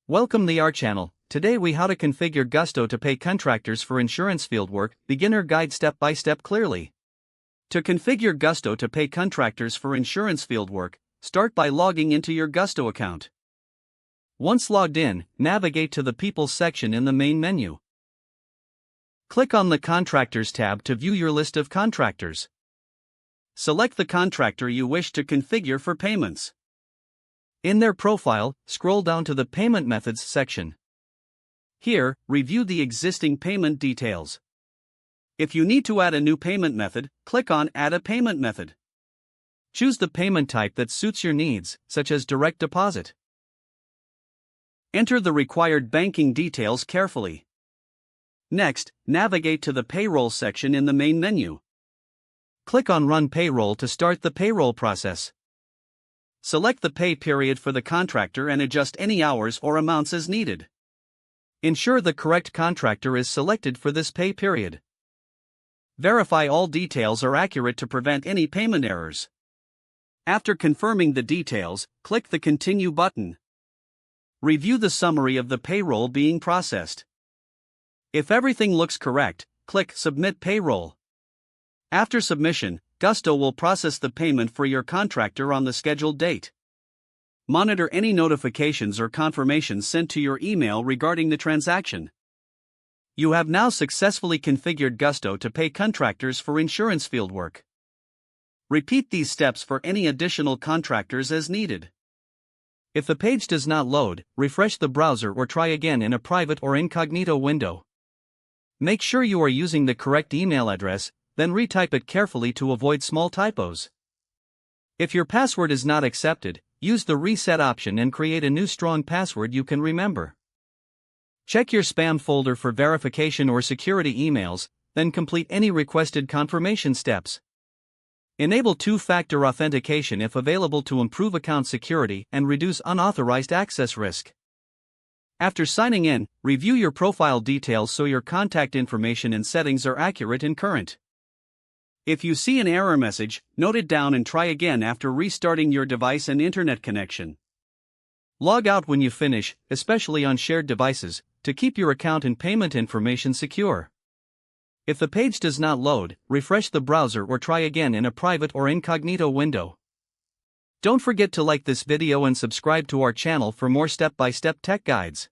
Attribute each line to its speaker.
Speaker 1: Welcome to our channel. Today we how to configure Gusto to pay contractors for insurance fieldwork, beginner guide step by step clearly. To configure Gusto to pay contractors for insurance fieldwork, start by logging into your Gusto account. Once logged in, navigate to the People section in the main menu. Click on the Contractors tab to view your list of contractors. Select the contractor you wish to configure for payments. In their profile, scroll down to the Payment Methods section. Here, review the existing payment details. If you need to add a new payment method, click on Add a Payment Method. Choose the payment type that suits your needs, such as direct deposit. Enter the required banking details carefully. Next, navigate to the Payroll section in the main menu. Click on Run Payroll to start the payroll process. Select the pay period for the contractor and adjust any hours or amounts as needed. Ensure the correct contractor is selected for this pay period. Verify all details are accurate to prevent any payment errors. After confirming the details, click the Continue button. Review the summary of the payroll being processed. If everything looks correct, click Submit Payroll. After submission, Gusto will process the payment for your contractor on the scheduled date. Monitor any notifications or confirmations sent to your email regarding the transaction. You have now successfully configured Gusto to pay contractors for insurance fieldwork. Repeat these steps for any additional contractors as needed. If the page does not load, refresh the browser or try again in a private or incognito window. Make sure you are using the correct email address, then retype it carefully to avoid small typos. If your password is not accepted, use the reset option and create a new strong password you can remember. Check your spam folder for verification or security emails, then complete any requested confirmation steps. Enable two-factor authentication if available to improve account security and reduce unauthorized access risk. After signing in, review your profile details so your contact information and settings are accurate and current. If you see an error message, note it down and try again after restarting your device and internet connection. Log out when you finish, especially on shared devices, to keep your account and payment information secure. If the page does not load, refresh the browser or try again in a private or incognito window. Don't forget to like this video and subscribe to our channel for more step-by-step tech guides.